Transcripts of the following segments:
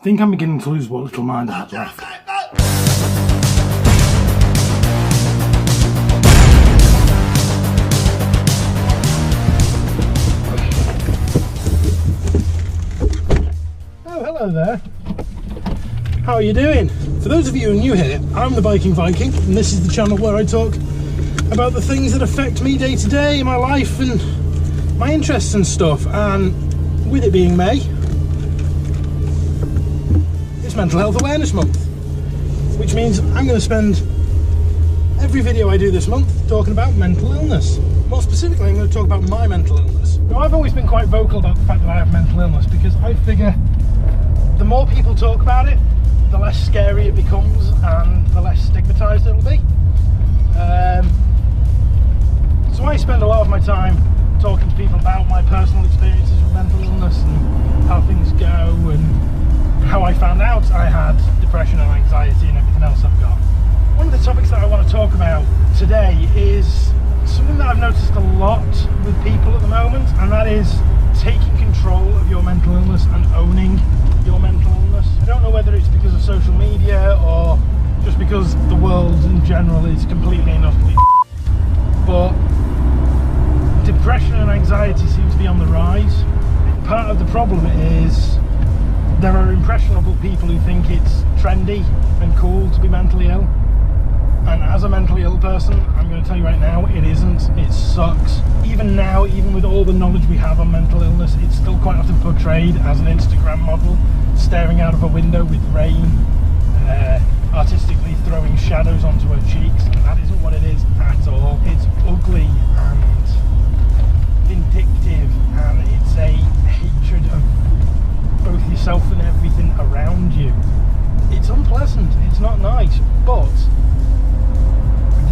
think I'm beginning to lose what little mind I had left. Oh, hello there. How are you doing? For those of you who are new here, I'm the Viking, and this is the channel where I talk about the things that affect me day to day in my life and my interests and stuff. And with it being May, it's Mental Health Awareness Month, which means I'm going to spend every video I do this month talking about mental illness. More specifically, I'm going to talk about my mental illness. Now, I've always been quite vocal about the fact that I have mental illness because I figure the more people talk about it, the less scary it becomes and the less stigmatised it'll be. So I spend a lot of my time talking to people about my personal experiences with mental illness and how things go and how I found out I had depression and anxiety and everything else I've got. One of the topics that I want to talk about today is something that I've noticed a lot with people at the moment, and that is taking control of your mental illness and owning your mental illness. I don't know whether it's because of social media or just because the world in general is completely and utterly but depression and anxiety seem to be on the rise. Part of the problem is there are impressionable people who think it's trendy and cool to be mentally ill. And as a mentally ill person, I'm going to tell you right now, it isn't. It sucks. Even now, even with all the knowledge we have on mental illness, it's still quite often portrayed as an Instagram model staring out of a window with rain, artistically throwing shadows onto her cheeks, and that isn't what it is at all. It's ugly and vindictive, and it's a hatred of both yourself and everything around you. It's unpleasant, it's not nice, but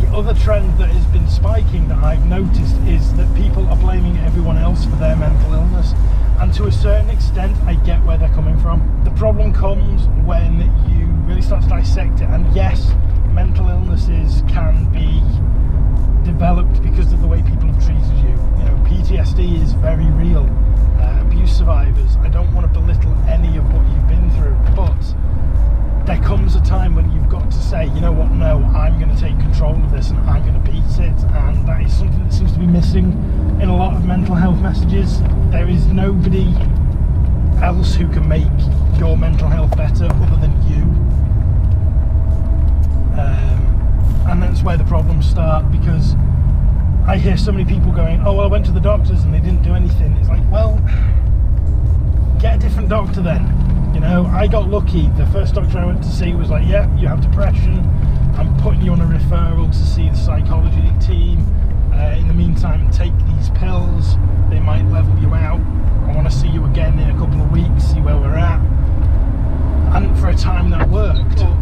the other trend that has been spiking that I've noticed is that people are blaming everyone else for their mental illness, and to a certain extent I get where they're coming from. The problem comes when you really start to dissect it, and yes, mental illnesses can be developed because of the way people have treated you. You know, PTSD is very real. Abuse survivors, I don't want to belittle any of what you've been through, but there comes a time when you've got to say, you know what, no, I'm going to take control of this and I'm going to beat it, and that is something that seems to be missing in a lot of mental health messages. There is nobody else who can make your mental health better other than you, and that's where the problems start, because I hear so many people going, oh well, I went to the doctors and they didn't do anything. It's like, well, get a different doctor then. You know, I got lucky. The first doctor I went to see was like, yeah, you have depression, I'm putting you on a referral to see the psychology team. In the meantime, take these pills, they might level you out. I want to see you again in a couple of weeks, see where we're at. And for a time that worked. But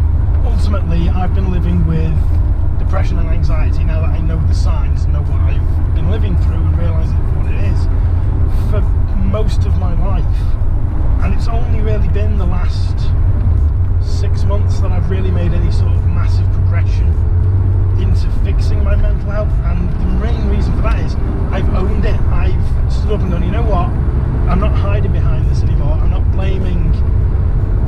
ultimately, I've been living with depression and anxiety now that I know the signs, know what I've been living through and realise it for what it is, for most of my life. And it's only really been the last 6 months that I've really made any sort of massive progression into fixing my mental health, and the main reason for that is I've owned it. I've stood up and gone, you know what, I'm not hiding behind this anymore. I'm not blaming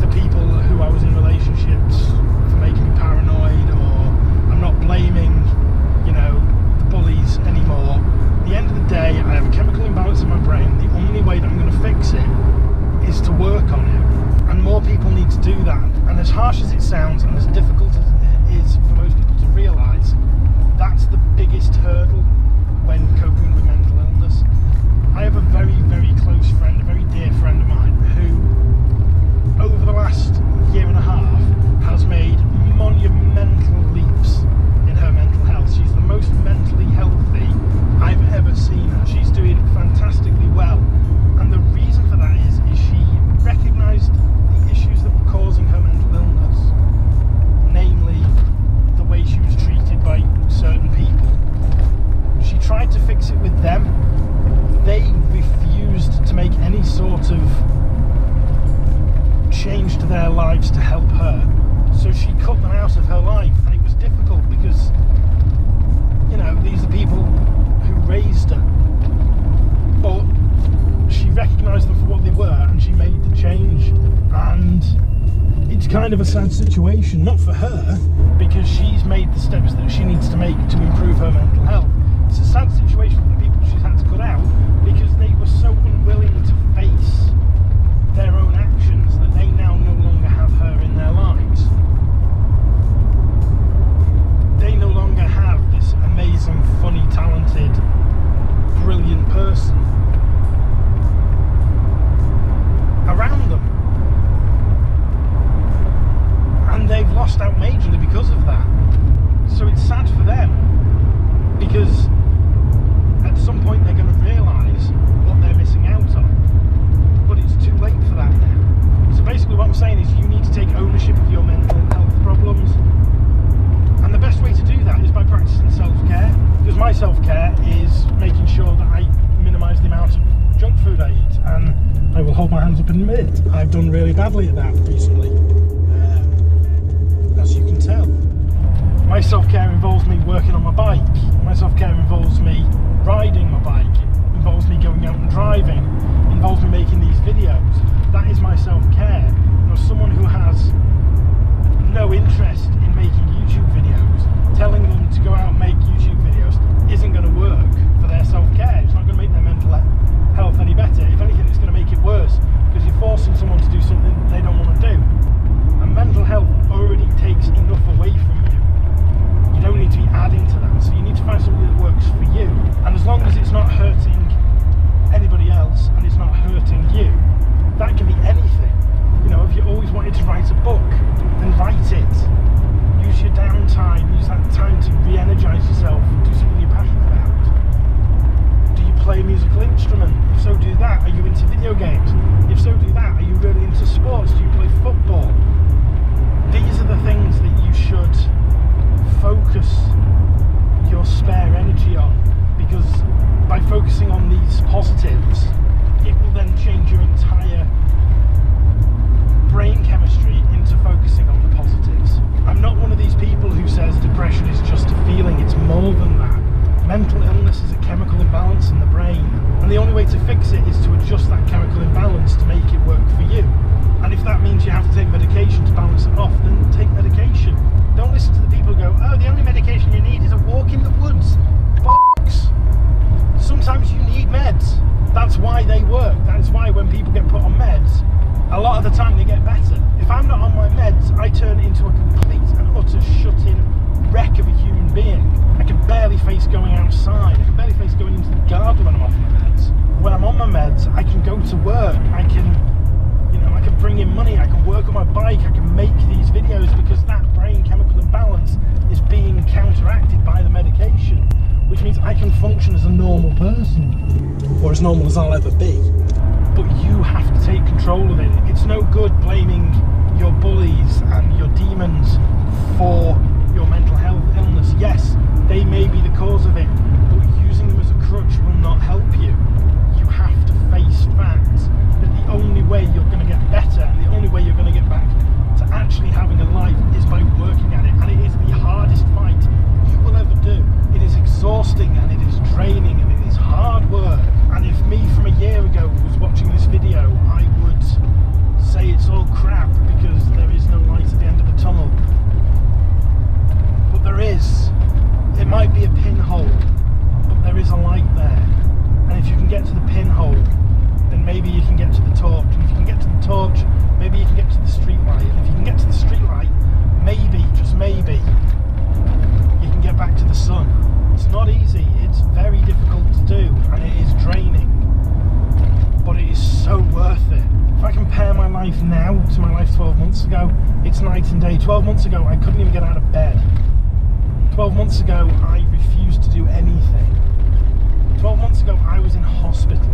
the people who I was in relationships for making me paranoid, or I'm not blaming, you know, the bullies anymore. At the end of the day, I have a chemical imbalance in my brain. The only way that I'm going to fix it is to work on it, and more people need to do that. And as harsh as it sounds and as difficult as it is for most people to realise, that's the biggest hurdle when coping with mental illness. I have a very, very close friend, a very dear friend of mine, who over the last year and a half has made monumental leaps in her mental health. She's the most mentally healthy I've ever seen her. She's doing fantastically well, and the reason for that is she recognised the issues that were causing her mental illness, namely the way she was treated by certain people. She tried to fix it with them. They refused to make any sort of change to their lives to help her, so she cut them out of her life. And it was difficult because, you know, these are people who raised her, but she recognised them for what they were and she made the change. And kind of a sad situation, not for her, because she's made the steps that she needs to make to improve her mental health. It's a sad situation for the people she's had to cut out because they were so unwilling to face their own actions that they now no longer have her in their lives. They no longer have this amazing, funny, talented, brilliant person around them. And they've lost out majorly because of that. So it's sad for them, because at some point they're going to realise what they're missing out on. But it's too late for that now. So basically what I'm saying is you need to take ownership of your mental health problems. And the best way to do that is by practicing self-care. Because my self-care is making sure that I minimise the amount of junk food I eat. And I will hold my hands up and admit I've done really badly at that recently. As you can tell. My self-care involves me working on my bike. My self-care involves me riding my bike. It involves me going out and driving. It involves me making these videos. That is my self-care. You know, someone who has no interest in making YouTube videos, telling them to go out and make YouTube videos isn't going to work for their self-care. It's not going to make their mental health any better. If anything, it's going to make it worse, because you're forcing someone to do something that they don't want to do. And mental health already takes enough away from you. You don't need to be adding to that. So you need to find something that works for you. And as long as it's not hurting anybody else and it's not hurting you, that can be anything. You know, if you always wanted to write a book, then write it. Use your downtime, use that time to re-energise yourself, do something you're passionate about. Do you play a musical instrument? If so, do that. Are you into video games? If so, do that. Are you really into sports? Do you play football? These are the things that you should focus your spare energy on, because by focusing on these positives, it will then change your entire brain chemistry into focusing on the positives. I'm not one of these people who says depression is just a feeling. It's more than that. Mental illness is a chemical imbalance in the brain, and the only way to fix it is to adjust that chemical imbalance to make it work for you. And if that means you have to take medication to balance it off, then take medication. Don't listen to the people who go, oh, the only medication you need is a walk in the woods. Bollocks. Sometimes you need meds. That's why they work. That's why when people get put on meds, a lot of the time they get better. If I'm not on my meds, I turn into a complete and utter shut-in wreck of a human being. I can barely face going outside. I can barely face going into the garden when I'm off my meds. When I'm on my meds, I can go to work. I can bring in money. I can work on my bike. I can make these videos because that brain chemical imbalance is being counteracted by the medication, which means I can function as a normal person, or as normal as I'll ever be. But you have to take control of it. It's no good blaming your bullies and your demons for your mental health illness. Yes, they may be the cause of it, but using them as a crutch will not help you. You have to face facts that the only way you're going to get better and the only way you're going to get back to actually having a life is by working at it. And it is the hardest fight you will ever do. It is exhausting and it is draining and it is hard work. And if me from a year ago was watching this video, I would say it's all crap because there is no light at the end of the tunnel. But there is. It might be a pinhole, but there is a light there. And if you can get to the pinhole, then maybe you can get to the torch. And if you can get to the torch, maybe you can get to the street light. And if you can get to the street light, maybe, just maybe, you can get back to the sun. It's not easy. It's very difficult to do, and it is draining. But it is so worth it. If I compare my life now to my life 12 months ago, it's night and day. 12 months ago, I couldn't even get out of bed. 12 months ago, I refused to do anything. 12 months ago, I was in hospital,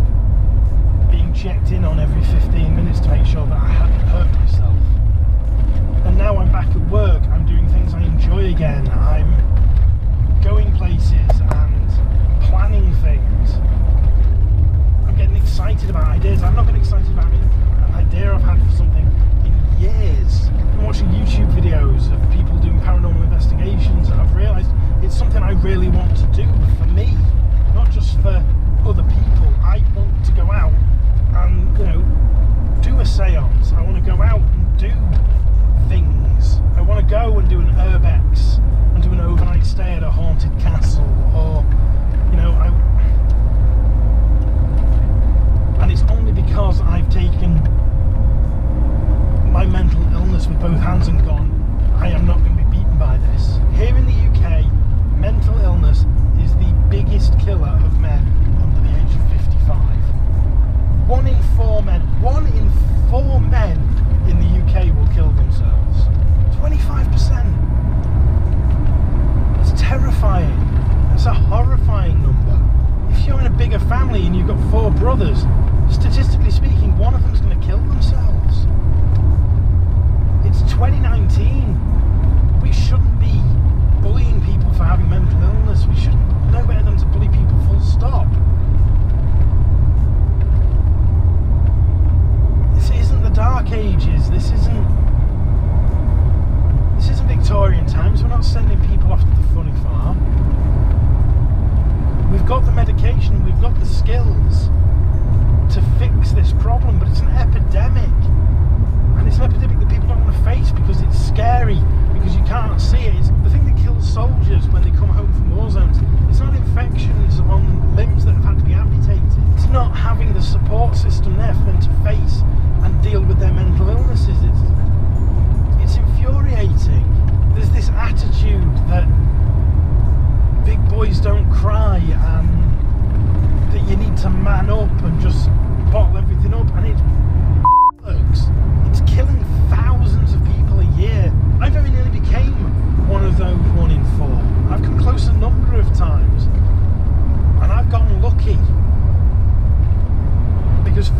being checked in on every 15 minutes to make sure that I hadn't hurt myself. And now I'm back at work, I'm doing things I enjoy again, I'm going places and planning things. I'm getting excited about ideas. I've not been excited about an idea I've had for something in years. I'm watching YouTube videos of people doing paranormal investigations, and I've realised it's something I really want to do for me, not just for other people. I want to go out and, do a seance. I want to go out and do things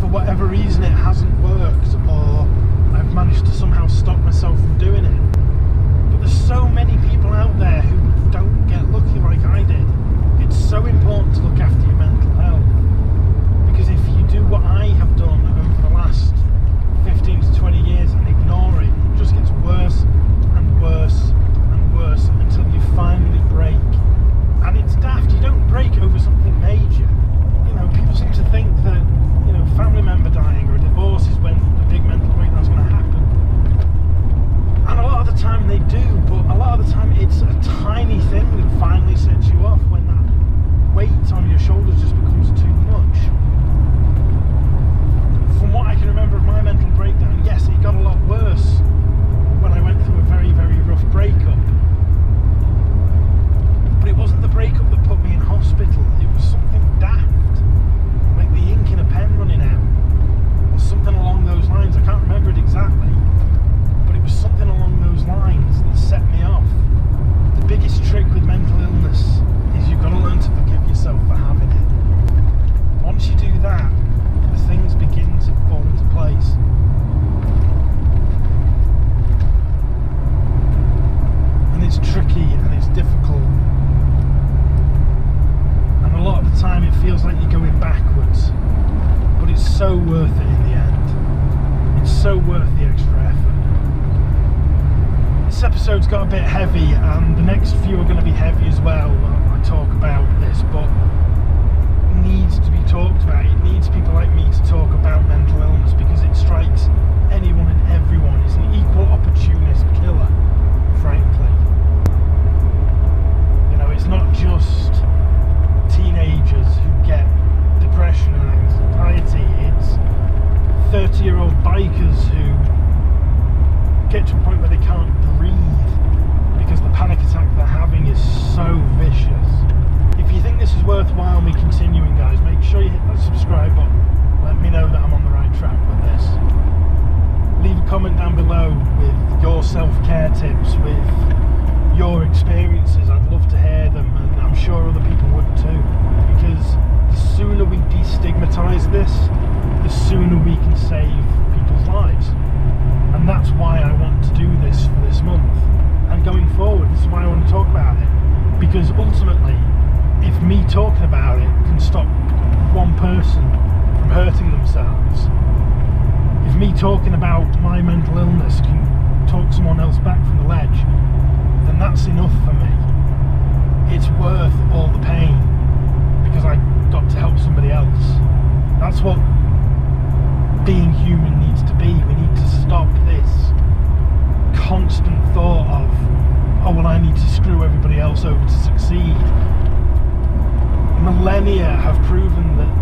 for whatever reason it hasn't worked, or I've managed to somehow stop myself from doing it. But there's so many people out there who don't get lucky like I did. It's so important to look after your mental health, because if you do what I have done over the last 15 to 20 years and ignore it, it just gets worse and worse and worse until you finally break. And it's daft, you don't break over something major. You know, people seem to think that, you know, family member dying or a divorce is when the big mental breakdown's going to happen. And a lot of the time they do, but a lot of the time it's a tiny thing that finally sets you off when that weight on your shoulders just becomes too much. From what I can remember of my mental breakdown, yes, it got a lot worse when I went through a very, very rough breakup. But it wasn't the breakup that put me in hospital, it was something daft, like the ink in a pen running out, or something along those lines. I can't remember it exactly, but it was something along those lines that set me off. The biggest trick with mental illness is you've got to learn to forgive yourself for having it. Once you do that, the things begin to fall into place. And it's tricky and it's difficult. And a lot of the time it feels like you're going backwards. But it's so worth it in the end. It's so worth the extra effort. This episode's got a bit heavy, and the next few are going to be heavy as well. I talk about this, but it needs to be talked about. It needs people like me to talk about mental illness, because it strikes anyone and everyone. It's an equal opportunist killer, frankly. You know, it's not just teenagers who get depression and anxiety. It's 30-year-old bikers who get to a point where they can't breathe because the panic attack they're having is so vicious. If you think this is worthwhile me continuing, guys, make sure you hit that subscribe button. Let me know that I'm on the right track with this. Leave a comment down below with your self-care tips, with your experiences. I'd love to hear them, and I'm sure other people would too, because the sooner we destigmatise this, the sooner we can save people's lives. And that's why I want to do this for this month. And going forward, this is why I want to talk about it. Because ultimately, if me talking about it can stop one person from hurting themselves, if me talking about my mental illness can talk someone else back from the ledge, then that's enough for me. It's worth all the pain, because I got to help somebody else. That's what being human needs to be. We need to stop this constant thought of, oh well, I need to screw everybody else over to succeed. Millennia have proven that